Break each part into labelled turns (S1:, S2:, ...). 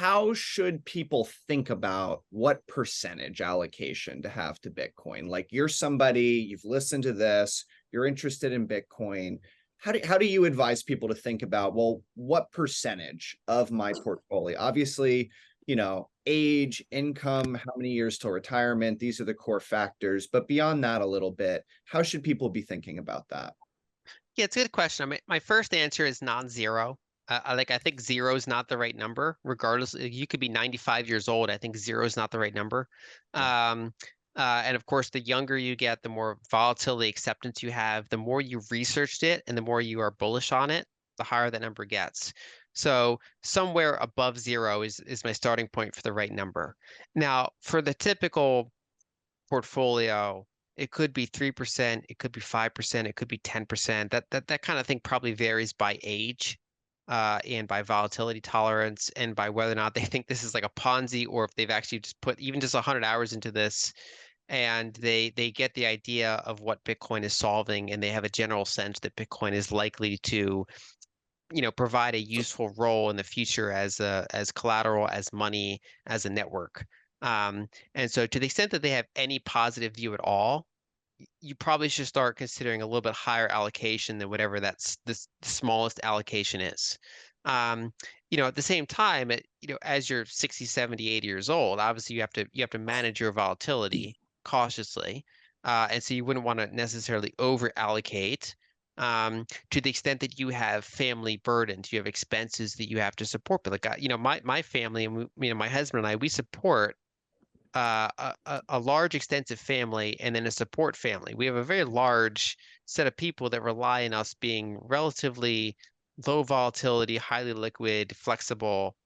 S1: how should people think about what percentage allocation to have to Bitcoin? Like, you're somebody, you've listened to this, you're interested in Bitcoin. How do you advise people to think about, well, what percentage of my portfolio? Obviously, age, income, how many years till retirement, these are the core factors. But beyond that a little bit, how should people be thinking about that?
S2: Yeah, it's a good question. I mean, my first answer is non-zero. I think zero is not the right number, regardless. You could be 95 years old. I think zero is not the right number.
S1: Yeah.
S2: Um, and of course, the younger you get, the more volatility acceptance you have, the more you researched it, and the more you are bullish on it, the higher that number gets. So somewhere above zero is my starting point for the right number. Now, for the typical portfolio, it could be 3%, it could be 5%, it could be 10%. That kind of thing probably varies by age, and by volatility tolerance and by whether or not they think this is like a Ponzi or if they've actually just put even just 100 hours into this and they get the idea of what Bitcoin is solving and they have a general sense that Bitcoin is likely to, provide a useful role in the future as collateral, as money, as a network. And so to the extent that they have any positive view at all, you probably should start considering a little bit higher allocation than whatever that's the smallest allocation is. Um, at the same time, as you're 60, 70, 80 years old, obviously you have to manage your volatility cautiously. And so you wouldn't want to necessarily over allocate, to the extent that you have family burdens, you have expenses that you have to support. But like, my family and my husband and I, we support a large extensive family and then a support family. We have a very large set of people that rely on us being relatively low volatility, highly liquid, flexible.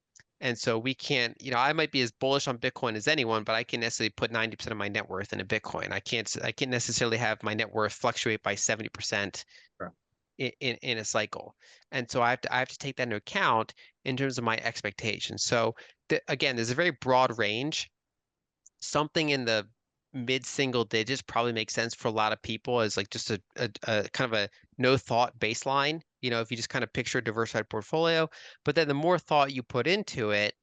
S2: And so we can't, I might be as bullish on Bitcoin as anyone, but I can necessarily put 90% of my net worth in a Bitcoin. I can't necessarily have my net worth fluctuate by 70%
S1: Sure.
S2: in a cycle. And so I have to take that into account in terms of my expectations. So again, there's a very broad range. Something in the mid single digits probably makes sense for a lot of people as like just a kind of a no thought baseline, if you just kind of picture a diversified portfolio. But then the more thought you put into it,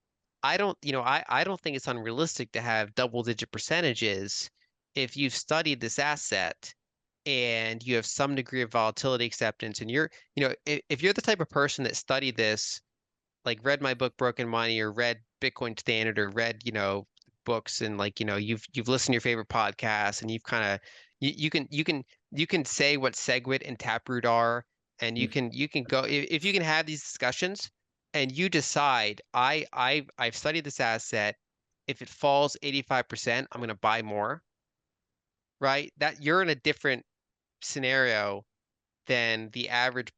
S2: I don't think it's unrealistic to have double digit percentages if you've studied this asset and you have some degree of volatility acceptance and if you're the type of person that studied this, like read my book Broken Money or read Bitcoin Standard or read, books and like, you've listened to your favorite podcasts and you've kind of you can say what SegWit and Taproot are and you can go if you can have these discussions and you decide I've studied this asset. If it falls 85%, I'm going to buy more, right? That you're in a different scenario than the average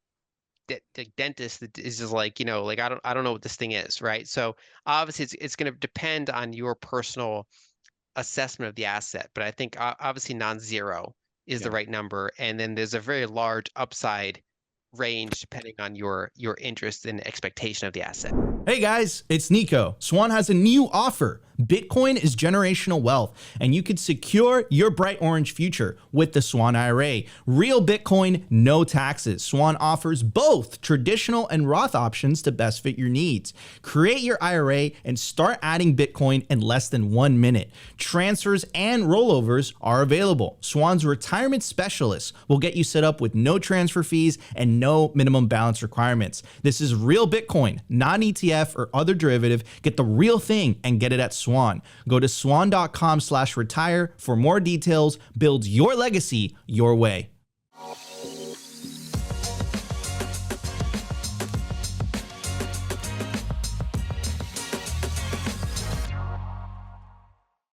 S2: the dentist that is just like, like I don't know what this thing is, right? So obviously it's going to depend on your personal assessment of the asset, but I think obviously non-zero is the
S1: Yeah.
S2: right number, and then there's a very large upside range depending on your interest and expectation of the asset.
S3: Hey guys, it's Nico. Swan has a new offer. Bitcoin is generational wealth, and you can secure your bright orange future with the Swan IRA. Real Bitcoin, no taxes. Swan offers both traditional and Roth options to best fit your needs. Create your IRA and start adding Bitcoin in less than 1 minute. Transfers and rollovers are available. Swan's retirement specialists will get you set up with no transfer fees and no minimum balance requirements. This is real Bitcoin, not ETF or other derivative. Get the real thing and get it at Swan. Go to swan.com/retire for more details. Build your legacy your way.